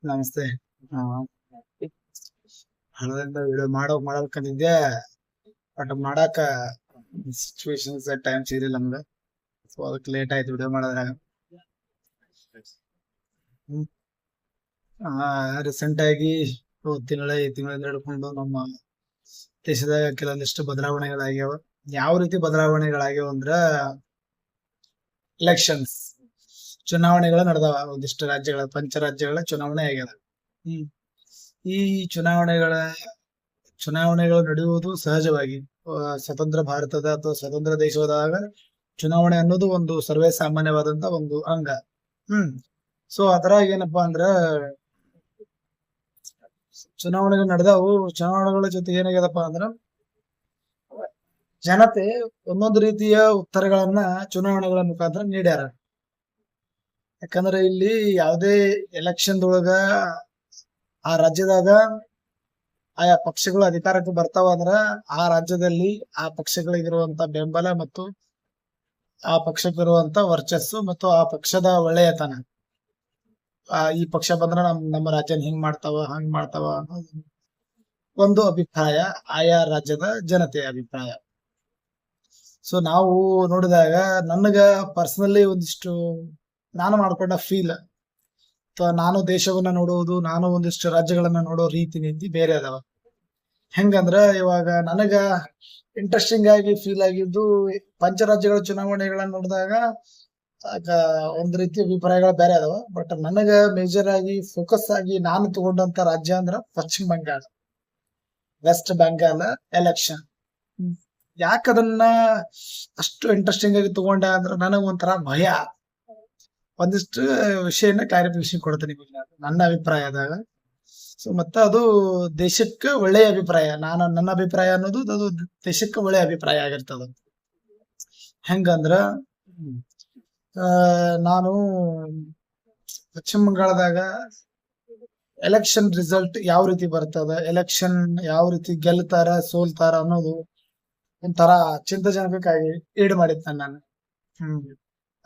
ನಮಸ್ತೆ. ಆ, ಹಣದಿಂದ ವಿಡಿಯೋ ಮಾಡ್ಬೇಕಂತಿದ್ದೆ. ಬಟ್ ಮಾಡಾಕ ಸಿಚುವೇಶನ್ಸ್ ಟೈಮ್ ಸಿಗಲಿಲ್ಲ ನಮ್ಗೆ. ಸೊ ಅದಕ್ಕೆ ಲೇಟ್ ಆಯ್ತು ವಿಡಿಯೋ ಮಾಡೋದ್ರಾಗ. ರೀಸೆಂಟ್ ಆಗಿ ಈ ತಿಂಗಳಿಂದ ಹಿಡ್ಕೊಂಡು ನಮ್ಮ ದೇಶದಾಗ ಕೆಲವೊಂದಿಷ್ಟು ಬದಲಾವಣೆಗಳಾಗ್ಯಾವ. ಯಾವ ರೀತಿ ಬದಲಾವಣೆಗಳಾಗ್ಯಾವ ಅಂದ್ರ ಎಲೆಕ್ಷನ್ಸ್ ಚುನಾವಣೆಗಳು ನಡೆದವ. ಒಂದಿಷ್ಟು ಪಂಚ ರಾಜ್ಯಗಳ ಚುನಾವಣೆ ಆಗ್ಯದ. ಈ ಚುನಾವಣೆಗಳು ನಡೆಯುವುದು ಸಹಜವಾಗಿ. ಸ್ವತಂತ್ರ ಭಾರತದ ಅಥವಾ ಸ್ವತಂತ್ರ ದೇಶದಾಗ ಚುನಾವಣೆ ಅನ್ನೋದು ಒಂದು ಸರ್ವೇ ಸಾಮಾನ್ಯವಾದಂತ ಒಂದು ಅಂಗ. ಸೊ ಅದ್ರಾಗ ಏನಪ್ಪಾ ಅಂದ್ರ ಚುನಾವಣೆಗಳು ನಡೆದವು. ಚುನಾವಣೆಗಳ ಜೊತೆ ಏನಾಗ್ಯದಪ್ಪ ಅಂದ್ರ ಜನತೆ ಒಂದೊಂದು ರೀತಿಯ ಉತ್ತರಗಳನ್ನ ಚುನಾವಣೆಗಳ ಮುಖಾಂತರ ನೀಡ್ಯಾರ. ಯಾಕಂದ್ರೆ ಇಲ್ಲಿ ಯಾವುದೇ ಎಲೆಕ್ಷನ್ದೊಳಗ ಆ ರಾಜ್ಯದಾಗ ಆಯಾ ಪಕ್ಷಗಳು ಅಧಿಕಾರಕ್ಕೆ ಬರ್ತಾವ ಅಂದ್ರ ಆ ರಾಜ್ಯದಲ್ಲಿ ಆ ಪಕ್ಷಗಳಿಗಿರುವಂತ ಬೆಂಬಲ ಮತ್ತು ಆ ಪಕ್ಷಕ್ಕಿರುವಂತ ವರ್ಚಸ್ಸು ಮತ್ತು ಆ ಪಕ್ಷದ ಒಳ್ಳೆಯತನ, ಈ ಪಕ್ಷ ಬಂದ್ರ ನಮ್ಮ ರಾಜ್ಯನ ಹಿಂಗ್ ಮಾಡ್ತಾವ ಹಂಗ್ ಮಾಡ್ತಾವ ಅನ್ನೋದು ಒಂದು ಅಭಿಪ್ರಾಯ, ಆಯಾ ರಾಜ್ಯದ ಜನತೆಯ ಅಭಿಪ್ರಾಯ. ಸೊ ನಾವು ನೋಡಿದಾಗ ನನಗ ಪರ್ಸನಲಿ ಒಂದಿಷ್ಟು ನಾನು ಮಾಡ್ಕೊಂಡ ಫೀಲ್ ಅಥವಾ ನಾನು ದೇಶವನ್ನ ನೋಡುವುದು, ನಾನು ಒಂದಿಷ್ಟು ರಾಜ್ಯಗಳನ್ನ ನೋಡೋ ರೀತಿ ನೀತಿ ಬೇರೆ ಅದಾವ. ಹೆಂಗಂದ್ರ ಇವಾಗ ನನಗ ಇಂಟ್ರೆಸ್ಟಿಂಗ್ ಆಗಿ ಫೀಲ್ ಆಗಿದ್ದು ಪಂಚರಾಜ್ಯಗಳ ಚುನಾವಣೆಗಳನ್ನ ನೋಡಿದಾಗ ಒಂದ್ ರೀತಿ ಅಭಿಪ್ರಾಯಗಳು ಬೇರೆ ಅದಾವ. ಬಟ್ ನನಗ ಮೇಜರ್ ಆಗಿ ಫೋಕಸ್ ಆಗಿ ನಾನು ತಗೊಂಡಂತ ರಾಜ್ಯ ಅಂದ್ರ ಪಶ್ಚಿಮ ಬಂಗಾಳ, ವೆಸ್ಟ್ ಬೆಂಗಾಲ್ ಎಲೆಕ್ಷನ್. ಯಾಕದನ್ನ ಅಷ್ಟು ಇಂಟ್ರೆಸ್ಟಿಂಗ್ ಆಗಿ ತಗೊಂಡೆ ಅಂದ್ರ ನನಗ ಒಂಥರ ಭಯ. ಒಂದಿಷ್ಟು ವಿಷಯನ ಕ್ಲಾರಿಫಿಕೇಶನ್ ಕೊಡ್ತೀನಿ ನನ್ನ ಅಭಿಪ್ರಾಯದಾಗ. ಸೊ ಮತ್ತ ಅದು ದೇಶಕ್ಕೆ ಒಳ್ಳೆಯ ಅಭಿಪ್ರಾಯ. ನನ್ನ ಅಭಿಪ್ರಾಯ ಅನ್ನೋದು ಅದು ದೇಶಕ್ಕೆ ಒಳ್ಳೆಯ ಅಭಿಪ್ರಾಯ ಆಗಿರ್ತದ. ಹೆಂಗಂದ್ರ ನಾನು ಪಶ್ಚಿಮ ಬಂಗಾಳದಾಗ ಎಲೆಕ್ಷನ್ ರಿಸಲ್ಟ್ ಯಾವ ರೀತಿ ಬರ್ತದ, ಎಲೆಕ್ಷನ್ ಯಾವ ರೀತಿ ಗೆಲ್ತಾರ ಸೋಲ್ತಾರ ಅನ್ನೋದು ಒಂಥರ ಚಿಂತಾಜನಕಕ್ಕಾಗಿ ಈಡು ಮಾಡಿದ್ದೆ ನಾನು.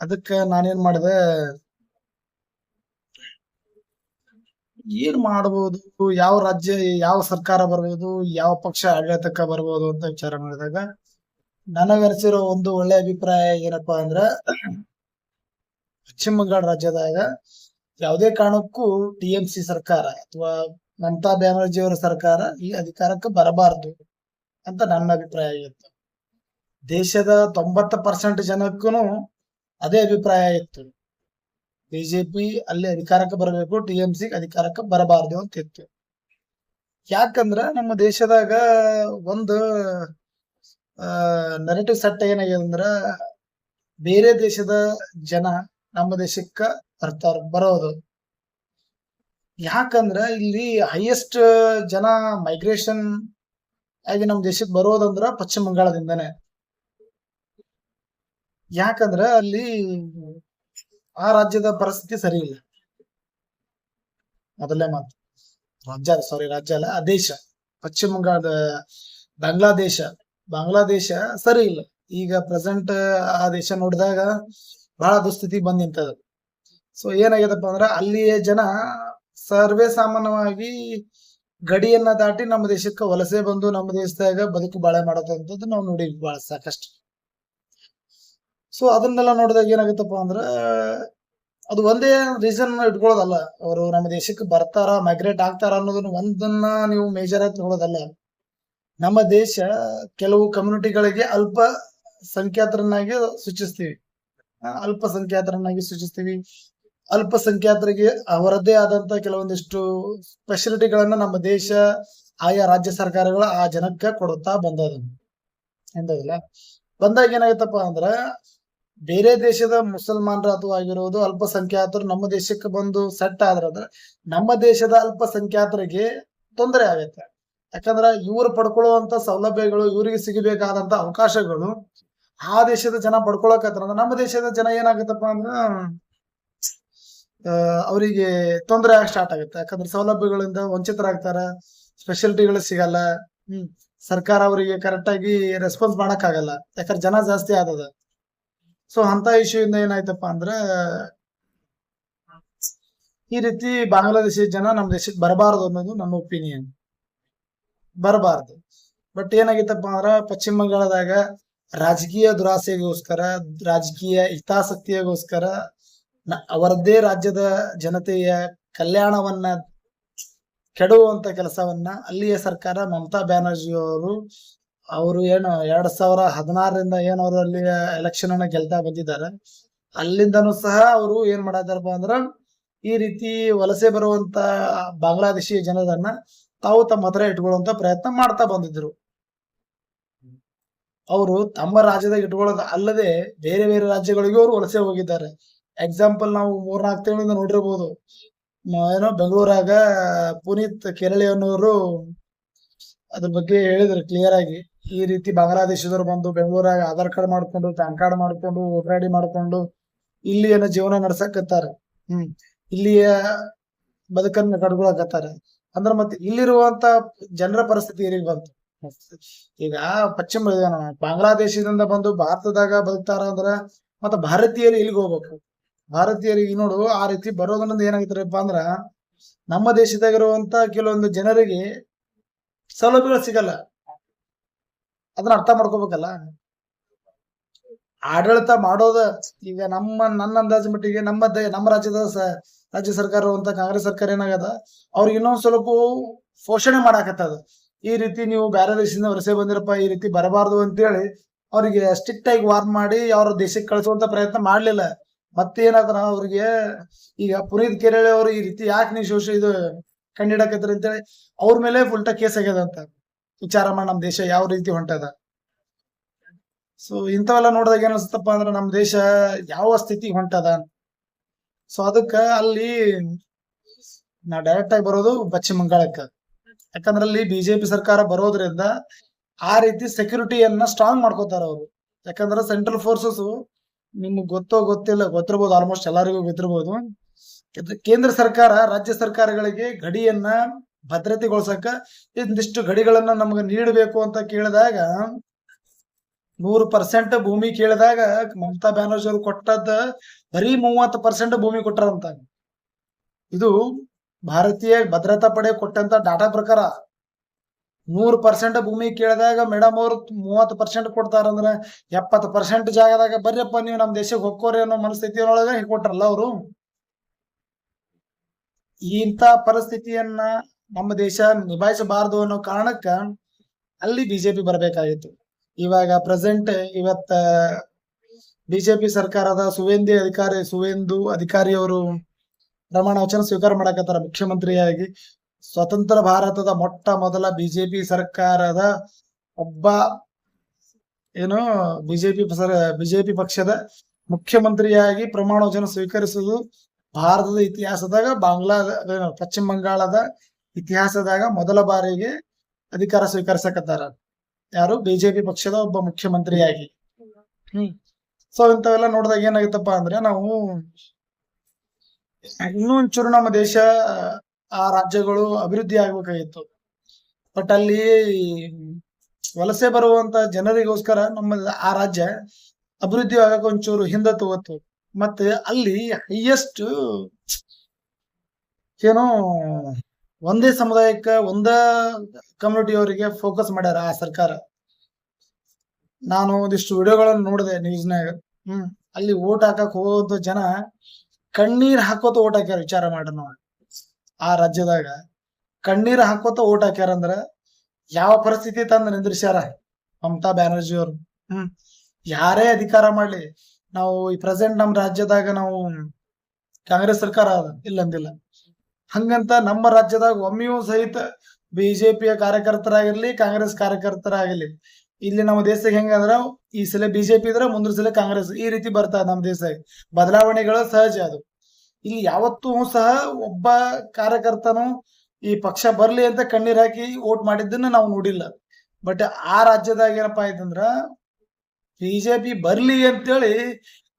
ಅದಕ್ಕ ನಾನೇನ್ ಮಾಡಿದೆ, ಏನ್ ಮಾಡ್ಬೋದು, ಯಾವ ರಾಜ್ಯ ಯಾವ ಸರ್ಕಾರ ಬರ್ಬೋದು, ಯಾವ ಪಕ್ಷ ಆಡಳಿತಕ್ಕ ಬರ್ಬೋದು ಅಂತ ವಿಚಾರ ಮಾಡಿದಾಗ ನನಗನ್ಸಿರೋ ಒಂದು ಒಳ್ಳೆ ಅಭಿಪ್ರಾಯ ಏನಪ್ಪಾ ಅಂದ್ರ ಪಶ್ಚಿಮ ಬಂಗಾಳ ರಾಜ್ಯದಾಗ ಯಾವುದೇ ಕಾರಣಕ್ಕೂ TMC ಸರ್ಕಾರ ಅಥವಾ ಮಮತಾ ಬ್ಯಾನರ್ಜಿ ಅವರ ಸರ್ಕಾರ ಈ ಅಧಿಕಾರಕ್ಕೆ ಬರಬಾರದು ಅಂತ ನನ್ನ ಅಭಿಪ್ರಾಯ ಆಗಿತ್ತು. ದೇಶದ 90% ಜನಕ್ಕೂ ಅದೇ ಅಭಿಪ್ರಾಯ ಇತ್ತು. ಬಿಜೆಪಿ ಅಲ್ಲಿ ಅಧಿಕಾರಕ್ಕೆ ಬರಬೇಕು, TMC ಅಧಿಕಾರಕ್ಕೆ ಬರಬಾರ್ದು ಅಂತ ಇತ್ತು. ಯಾಕಂದ್ರ ನಮ್ಮ ದೇಶದಾಗ ಒಂದು ನೆರೆಟಿವ್ ಸೆಟ್ ಏನಾಗಿದೆ ಅಂದ್ರ ಬೇರೆ ದೇಶದ ಜನ ನಮ್ಮ ದೇಶಕ್ಕ ಬರೋದು. ಯಾಕಂದ್ರ ಇಲ್ಲಿ ಹೈಯೆಸ್ಟ್ ಜನ ಮೈಗ್ರೇಷನ್ ಆಗಿ ನಮ್ಮ ದೇಶಕ್ಕೆ ಬರೋದಂದ್ರ ಪಶ್ಚಿಮ ಬಂಗಾಳದಿಂದನೇ. ಯಾಕಂದ್ರ ಅಲ್ಲಿ ಆ ರಾಜ್ಯದ ಪರಿಸ್ಥಿತಿ ಸರಿ ಇಲ್ಲ. ಮೊದಲನೇ ಮಾತು, ರಾಜ್ಯ ಅಲ್ಲ, ಆ ದೇಶ ಪಶ್ಚಿಮ ಬಂಗಾಳದ ಬಾಂಗ್ಲಾದೇಶ ಸರಿ ಇಲ್ಲ. ಈಗ ಪ್ರೆಸೆಂಟ್ ಆ ದೇಶ ನೋಡಿದಾಗ ಬಹಳ ದುಸ್ಥಿತಿ ಬಂದ್ ನಿಂತದ. ಸೊ ಏನಾಗ್ಯದಪ್ಪ ಅಂದ್ರ ಅಲ್ಲಿಯ ಜನ ಸರ್ವೇ ಸಾಮಾನ್ಯವಾಗಿ ಗಡಿಯನ್ನ ದಾಟಿ ನಮ್ಮ ದೇಶಕ್ಕೆ ವಲಸೆ ಬಂದು ನಮ್ಮ ದೇಶದಾಗ ಬದುಕು ಬಾಳೆ ಮಾಡೋದಂಥದ್ದು ನಾವು ನೋಡಿದ್ವಿ ಬಹಳ ಸಾಕಷ್ಟು. ಸೊ ಅದನ್ನೆಲ್ಲ ನೋಡಿದಾಗ ಏನಾಗುತ್ತಪ್ಪ ಅಂದ್ರ ಅದು ಒಂದೇ ರೀಸನ್ ಇಟ್ಕೊಳ್ಳೋದಲ್ಲ. ಅವರು ನಮ್ಮ ದೇಶಕ್ಕೆ ಬರ್ತಾರ, ಮೈಗ್ರೇಟ್ ಆಗ್ತಾರ ಅನ್ನೋದನ್ನ ಒಂದನ್ನ ನೀವು ಮೇಜರ್ ಆಗಿ ನೋಡೋದಲ್ಲ. ನಮ್ಮ ದೇಶ ಕೆಲವು ಕಮ್ಯುನಿಟಿಗಳಿಗೆ ಅಲ್ಪಸಂಖ್ಯಾತರನ್ನಾಗಿ ಸೂಚಿಸ್ತೀವಿ. ಅಲ್ಪಸಂಖ್ಯಾತರಿಗೆ ಅವರದ್ದೇ ಆದಂತ ಕೆಲವೊಂದಿಷ್ಟು ಫೆಸಿಲಿಟಿಗಳನ್ನ ನಮ್ಮ ದೇಶ ಆಯಾ ರಾಜ್ಯ ಸರ್ಕಾರಗಳು ಆ ಜನಕ್ಕೆ ಕೊಡುತ್ತಾ ಬಂದದಿಲ್ಲ. ಬಂದಾಗ ಏನಾಗುತ್ತಪ್ಪ ಅಂದ್ರ ಬೇರೆ ದೇಶದ ಮುಸಲ್ಮಾನರ ಅಥವಾ ಆಗಿರೋದು ಅಲ್ಪಸಂಖ್ಯಾತರು ನಮ್ಮ ದೇಶಕ್ಕೆ ಬಂದು ಸೆಟ್ ಆದ್ರ ನಮ್ಮ ದೇಶದ ಅಲ್ಪಸಂಖ್ಯಾತರಿಗೆ ತೊಂದರೆ ಆಗತ್ತೆ. ಯಾಕಂದ್ರ ಇವ್ರು ಪಡ್ಕೊಳ್ಳುವಂತ ಸೌಲಭ್ಯಗಳು, ಇವರಿಗೆ ಸಿಗಬೇಕಾದಂತ ಅವಕಾಶಗಳು ಆ ದೇಶದ ಜನ ಪಡ್ಕೊಳಕತ್ರ ನಮ್ಮ ದೇಶದ ಜನ ಏನಾಗತ್ತಪ್ಪ ಅಂದ್ರ ಅವರಿಗೆ ತೊಂದರೆ ಆಗ ಸ್ಟಾರ್ಟ್ ಆಗುತ್ತೆ. ಯಾಕಂದ್ರೆ ಸೌಲಭ್ಯಗಳಿಂದ ವಂಚಿತರಾಗ್ತಾರ, ಸ್ಪೆಷಾಲಿಟಿಗಳು ಸಿಗಲ್ಲ. ಸರ್ಕಾರ ಅವರಿಗೆ ಕರೆಕ್ಟ್ ಆಗಿ ರೆಸ್ಪಾನ್ಸ್ ಮಾಡಕ್ ಆಗಲ್ಲ, ಯಾಕಂದ್ರೆ ಜನ ಜಾಸ್ತಿ ಆದದ. ಸೊ ಅಂತ ಇಶ್ಯೂ ಇಂದ ಏನಾಯ್ತಪ್ಪ ಅಂದ್ರ ಈ ರೀತಿ ಬಾಂಗ್ಲಾದೇಶಿ ಜನ ನಮ್ಮ ದೇಶಕ್ಕೆ ಬರಬಾರದು ಅನ್ನೋದು ನನ್ನ ಒಪಿನಿಯನ್. ಬರಬಾರ್ದು. ಬಟ್ ಏನಾಗಿತ್ತಪ್ಪ ಅಂದ್ರ ಪಶ್ಚಿಮ ಬಂಗಾಳದಾಗ ರಾಜಕೀಯ ದುರಾಸೆಗೋಸ್ಕರ, ರಾಜಕೀಯ ಹಿತಾಸಕ್ತಿಗೋಸ್ಕರ ಅವರದ್ದೇ ರಾಜ್ಯದ ಜನತೆಯ ಕಲ್ಯಾಣವನ್ನ ಕೆಡುವಂತ ಕೆಲಸವನ್ನ ಅಲ್ಲಿಯ ಸರ್ಕಾರ, ಮಮತಾ ಬ್ಯಾನರ್ಜಿ ಅವರು ಏನು 2016ರಿಂದ ಏನು ಅವರು ಅಲ್ಲಿ ಎಲೆಕ್ಷನ್ ಅನ್ನ ಗೆಲ್ತಾ ಬಂದಿದ್ದಾರೆ, ಅಲ್ಲಿಂದನೂ ಸಹ ಅವರು ಏನ್ ಮಾಡತಾರಪ್ಪ ಅಂದ್ರ ಈ ರೀತಿ ವಲಸೆ ಬರುವಂತ ಬಾಂಗ್ಲಾದೇಶಿ ಜನರನ್ನ ತಾವು ತಮ್ಮ ಹತ್ರ ಇಟ್ಕೊಳ್ಳುವಂತ ಪ್ರಯತ್ನ ಮಾಡ್ತಾ ಬಂದಿದ್ರು. ಅವರು ತಮ್ಮ ರಾಜ್ಯದಾಗ ಇಟ್ಕೊಳ್ಳೋದು ಅಲ್ಲದೆ ಬೇರೆ ಬೇರೆ ರಾಜ್ಯಗಳಿಗೂ ಅವರು ವಲಸೆ ಹೋಗಿದ್ದಾರೆ. ಎಕ್ಸಾಂಪಲ್ ನಾವು 3-4 ತಿಂಗಳಿಂದ ನೋಡಿರ್ಬೋದು. ಏನೋ ಬೆಂಗಳೂರಾಗ ಪುನೀತ್ ಕೆರಳಿ ಅನ್ನೋರು ಅದ್ರ ಬಗ್ಗೆ ಹೇಳಿದ್ರು ಕ್ಲಿಯರ್ ಆಗಿ. ಈ ರೀತಿ ಬಾಂಗ್ಲಾದೇಶದವ್ರು ಬಂದು ಬೆಂಗಳೂರಾಗ ಆಧಾರ್ ಕಾರ್ಡ್ ಮಾಡ್ಕೊಂಡು, ಪ್ಯಾನ್ ಕಾರ್ಡ್ ಮಾಡ್ಕೊಂಡು, ವೋಟರ್ ಐಡಿ ಮಾಡ್ಕೊಂಡು ಇಲ್ಲಿ ಏನೋ ಜೀವನ ನಡ್ಸಕತ್ತಾರ. ಇಲ್ಲಿಯ ಬದುಕನ್ನ ಕಟ್ಕೊಳಕತ್ತಾರ. ಅಂದ್ರೆ ಮತ್ತೆ ಇಲ್ಲಿರುವಂತ ಜನರ ಪರಿಸ್ಥಿತಿ ಏನಿಗೆ ಬಂತು. ಈಗ ಪಶ್ಚಿಮ ಬಾಂಗ್ಲಾದೇಶದಿಂದ ಬಂದು ಭಾರತದಾಗ ಬದುಕ್ತಾರ ಅಂದ್ರ ಮತ್ತ ಭಾರತೀಯರು ಇಲ್ಲಿಗೆ ಹೋಗ್ಬೇಕು. ಭಾರತೀಯರಿಗೆ ನೋಡು ಆ ರೀತಿ ಬರೋದ್ರಿಂದ ಏನಾಗಿತ್ತಪ್ಪ ಅಂದ್ರ ನಮ್ಮ ದೇಶದಾಗಿರುವಂತ ಕೆಲವೊಂದು ಜನರಿಗೆ ಸೌಲಭ್ಯಗಳು ಸಿಗಲ್ಲ. ಅದನ್ನ ಅರ್ಥ ಮಾಡ್ಕೋಬೇಕಲ್ಲ. ಆಡಳಿತ ಮಾಡೋದ ಈಗ ನನ್ನ ಅಂದಾಜು ಮಟ್ಟಿಗೆ ನಮ್ಮ ರಾಜ್ಯ ಸರ್ಕಾರ ಅಂತ ಕಾಂಗ್ರೆಸ್ ಸರ್ಕಾರ ಏನಾಗದ, ಅವ್ರಿಗೆ ಇನ್ನೊಂದ್ ಸ್ವಲ್ಪ ಪೋಷಣೆ ಮಾಡಾಕತ್ತದ. ಈ ರೀತಿ ನೀವು ಬೇರೆ ದೇಶದಿಂದ ವಲಸೆ ಬಂದಿರಪ್ಪ, ಈ ರೀತಿ ಬರಬಾರ್ದು ಅಂತೇಳಿ ಅವ್ರಿಗೆ ಸ್ಟ್ರಿಕ್ಟ್ ಆಗಿ ವಾರ್ನ್ ಮಾಡಿ ಅವ್ರ ದೇಶಕ್ಕೆ ಕಳಿಸುವಂತ ಪ್ರಯತ್ನ ಮಾಡ್ಲಿಲ್ಲ. ಮತ್ತೇನಾದ್ರ ಅವ್ರಿಗೆ ಈಗ ಪುನೀತ್ ಕೆರಳಿ ಅವರು ಈ ರೀತಿ ಯಾಕೆ ನೀವು ಇದು ಕಂಡಿಡಕತ್ರಿ ಅಂತೇಳಿ ಅವ್ರ ಮೇಲೆ ಉಲ್ಟಾ ಕೇಸ್ ಆಗ್ಯದ ಅಂತ ವಿಚಾರ ಮಾಡಿ ನಮ್ ದೇಶ ಯಾವ ರೀತಿ ಹೊಂಟದ. ಸೊ ಇಂಥವೆಲ್ಲ ನೋಡಿದಾಗ ಏನ್ ಅನ್ಸುತ್ತಪ್ಪ ಅಂದ್ರ ನಮ್ ದೇಶ ಯಾವ ಸ್ಥಿತಿ ಹೊಂಟದ. ಸೊ ಅದಕ್ಕ ಅಲ್ಲಿ ನಾ ಡೈರೆಕ್ಟ್ ಆಗಿ ಬರೋದು ಪಶ್ಚಿಮ ಬಂಗಾಳಕ್ಕ. ಯಾಕಂದ್ರೆ ಅಲ್ಲಿ ಬಿಜೆಪಿ ಸರ್ಕಾರ ಬರೋದ್ರಿಂದ ಆ ರೀತಿ ಸೆಕ್ಯೂರಿಟಿಯನ್ನ ಸ್ಟ್ರಾಂಗ್ ಮಾಡ್ಕೋತಾರ ಅವರು. ಯಾಕಂದ್ರೆ ಸೆಂಟ್ರಲ್ ಫೋರ್ಸಸ್ ನಿಮ್ಗೆ ಗೊತ್ತಿರ್ಬೋದು, ಆಲ್ಮೋಸ್ಟ್ ಎಲ್ಲರಿಗೂ ಗೊತ್ತಿರ್ಬೋದು. ಕೇಂದ್ರ ಸರ್ಕಾರ ರಾಜ್ಯ ಸರ್ಕಾರಗಳಿಗೆ ಗಡಿಯನ್ನ ಭದ್ರತೆಗೊಳಿಸಕ ಇಂದಿಷ್ಟು ಗಡಿಗಳನ್ನ ನಮ್ಗೆ ನೀಡಬೇಕು ಅಂತ ಕೇಳಿದಾಗ 100% ಭೂಮಿ ಕೇಳಿದಾಗ ಮಮತಾ ಬ್ಯಾನರ್ಜಿ ಅವರು ಕೊಟ್ಟದ್ದ ಬರೀ 30% ಭೂಮಿ ಕೊಟ್ಟಾರಂತ. ಇದು ಭಾರತೀಯ ಭದ್ರತಾ ಪಡೆ ಕೊಟ್ಟಂತ ಡಾಟಾ ಪ್ರಕಾರ 100% ಭೂಮಿ ಕೇಳಿದಾಗ ಮೇಡಮ್ ಅವ್ರು 30% ಕೊಡ್ತಾರಂದ್ರ 70% ಜಾಗದಾಗ ಬರ್ರಿಯಪ್ಪ ನೀವು ನಮ್ ದೇಶಕ್ಕೆ ಹೊಕ್ಕೋರಿ ಅನ್ನೋ ಮನಸ್ಥಿತಿಯೊಳಗ ಕೊಟ್ರಲ್ಲ ಅವರು. ಇಂಥ ಪರಿಸ್ಥಿತಿಯನ್ನ ನಮ್ಮ ದೇಶ ನಿಭಾಯಿಸಬಾರದು ಅನ್ನೋ ಕಾರಣಕ್ಕ ಅಲ್ಲಿ ಬಿಜೆಪಿ ಬರ್ಬೇಕಾಗಿತ್ತು. ಇವಾಗ ಪ್ರೆಸೆಂಟ್ ಇವತ್ತ ಬಿಜೆಪಿ ಸರ್ಕಾರದ ಸುವೇಂದು ಅಧಿಕಾರಿ ಅವರು ಪ್ರಮಾಣ ವಚನ ಸ್ವೀಕಾರ ಮಾಡಕತ್ತಾರ ಮುಖ್ಯಮಂತ್ರಿಯಾಗಿ. ಸ್ವತಂತ್ರ ಭಾರತದ ಮೊಟ್ಟ ಮೊದಲ ಬಿಜೆಪಿ ಸರ್ಕಾರದ ಒಬ್ಬ ಬಿಜೆಪಿ ಪಕ್ಷದ ಮುಖ್ಯಮಂತ್ರಿಯಾಗಿ ಪ್ರಮಾಣ ವಚನ ಸ್ವೀಕರಿಸುವುದು ಭಾರತದ ಇತಿಹಾಸದಾಗ ಪಶ್ಚಿಮ ಬಂಗಾಳದ ಇತಿಹಾಸದಾಗ ಮೊದಲ ಬಾರಿಗೆ ಅಧಿಕಾರ ಸ್ವೀಕರಿಸಕತ್ತಾರ. ಯಾರು? ಬಿಜೆಪಿ ಪಕ್ಷದ ಒಬ್ಬ ಮುಖ್ಯಮಂತ್ರಿಯಾಗಿ. ಸೊ ಇಂಥವೆಲ್ಲ ನೋಡಿದಾಗ ಏನಾಗುತ್ತಪ್ಪ ಅಂದ್ರೆ ನಾವು ಇನ್ನೂ ಒಂಚೂರು ನಮ್ಮ ದೇಶ ಆ ರಾಜ್ಯಗಳು ಅಭಿವೃದ್ಧಿ ಆಗ್ಬೇಕಾಗಿತ್ತು. ಬಟ್ ಅಲ್ಲಿ ವಲಸೆ ಬರುವಂತ ಜನರಿಗೋಸ್ಕರ ನಮ್ಮ ಆ ರಾಜ್ಯ ಅಭಿವೃದ್ಧಿ ಆಗಕ್ಕೆ ಒಂಚೂರು ಹಿಂದೆ ತಗೋತು. ಮತ್ತೆ ಅಲ್ಲಿ ಹೈಯೆಸ್ಟ್ ಏನೋ ಒಂದೇ ಸಮುದಾಯಕ್ಕ ಕಮ್ಯುನಿಟಿ ಅವರಿಗೆ ಫೋಕಸ್ ಮಾಡ್ಯಾರ ಆ ಸರ್ಕಾರ. ನಾನು ಒಂದಿಷ್ಟು ವಿಡಿಯೋಗಳನ್ನು ನೋಡಿದೆ ನ್ಯೂಸ್ನಾಗ. ಅಲ್ಲಿ ಓಟ್ ಹಾಕಕ್ ಹೋಗುವಂತ ಜನ ಕಣ್ಣೀರ್ ಹಾಕೋತ ಓಟ್ ಹಾಕ್ಯಾರ. ವಿಚಾರ ಮಾಡ್ರಿ ನಾವು ಆ ರಾಜ್ಯದಾಗ ಕಣ್ಣೀರ್ ಹಾಕೋತ ಓಟ್ ಹಾಕ್ಯಾರಂದ್ರ ಯಾವ ಪರಿಸ್ಥಿತಿ ತಂದು ನಿಂದ್ರಿಸ್ಯಾರ ಮಮತಾ ಬ್ಯಾನರ್ಜಿ ಅವರು. ಯಾರೇ ಅಧಿಕಾರ ಮಾಡ್ಲಿ, ನಾವು ಈ ಪ್ರೆಸೆಂಟ್ ನಮ್ ರಾಜ್ಯದಾಗ ನಾವು ಕಾಂಗ್ರೆಸ್ ಸರ್ಕಾರ ಇಲ್ಲಂದಿಲ್ಲ. ಹಂಗಂತ ನಮ್ಮ ರಾಜ್ಯದಾಗ ಒಮ್ಮೆಯೂ ಸಹಿತ ಬಿಜೆಪಿಯ ಕಾರ್ಯಕರ್ತರಾಗಿರ್ಲಿ, ಕಾಂಗ್ರೆಸ್ ಕಾರ್ಯಕರ್ತರಾಗಿರ್ಲಿ, ಇಲ್ಲಿ ನಮ್ಮ ದೇಶದಾಗ ಹೆಂಗಂದ್ರ ಈ ಸಲ ಬಿಜೆಪಿ ಇದ್ರೆ ಮುಂದಿನ ಸಲ ಕಾಂಗ್ರೆಸ್, ಈ ರೀತಿ ಬರ್ತಾ ನಮ್ಮ ದೇಶದಾಗ ಬದಲಾವಣೆಗಳು ಸಹಜ. ಅದು ಇಲ್ಲಿ ಯಾವತ್ತೂ ಸಹ ಒಬ್ಬ ಕಾರ್ಯಕರ್ತನು ಈ ಪಕ್ಷ ಬರ್ಲಿ ಅಂತ ಕಣ್ಣೀರ್ ಹಾಕಿ ಓಟ್ ಮಾಡಿದ್ದನ್ನ ನಾವು ನೋಡಿಲ್ಲ. ಬಟ್ ಆ ರಾಜ್ಯದಾಗ ಏನಪ್ಪಾ ಆಯ್ತಂದ್ರ ಬಿಜೆಪಿ ಬರ್ಲಿ ಅಂತೇಳಿ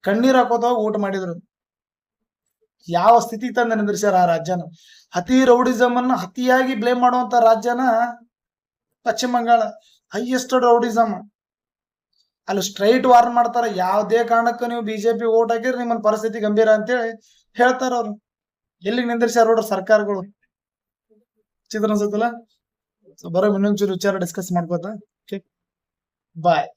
ಕಣ್ಣೀರ್ ಹಾಕೋತ ಓಟ್ ಮಾಡಿದ್ರು. ಯಾವ ಸ್ಥಿತಿ ತಂದ ನಿಂದ್ರಿಸ್ಯಾರ ಆ ರಾಜ್ಯನ. ಅತಿ ರೌಡಿಸಮ್ ಅನ್ನ ಅತಿಯಾಗಿ ಬ್ಲೇಮ್ ಮಾಡುವಂತ ರಾಜ್ಯನ ಪಶ್ಚಿಮ ಬಂಗಾಳ. Highest rowdyism. ಅಲ್ಲಿ ಸ್ಟ್ರೈಟ್ ವಾರ್ನ್ ಮಾಡ್ತಾರ, ಯಾವುದೇ ಕಾರಣಕ್ಕೂ ನೀವು ಬಿಜೆಪಿ ಓಟ್ ಹಾಕಿದ್ರೆ ನಿಮ್ಮ ಪರಿಸ್ಥಿತಿ ಗಂಭೀರ ಅಂತೇಳಿ ಹೇಳ್ತಾರ ಅವ್ರು. ಎಲ್ಲಿಗೆ ನಿಂದಿರ್ಸ್ಯಾರ ನೋಡ್ರಿ ಸರ್ಕಾರಗಳು. ಚಿತ್ರ ಅನ್ಸತ್ತಲ್ಲ. ಸೊ ಬರೋ ಇನ್ನೊಂಚೂರು ವಿಚಾರ ಡಿಸ್ಕಸ್ ಮಾಡ್ಕೋತ. ಓಕೆ ಬಾಯ್.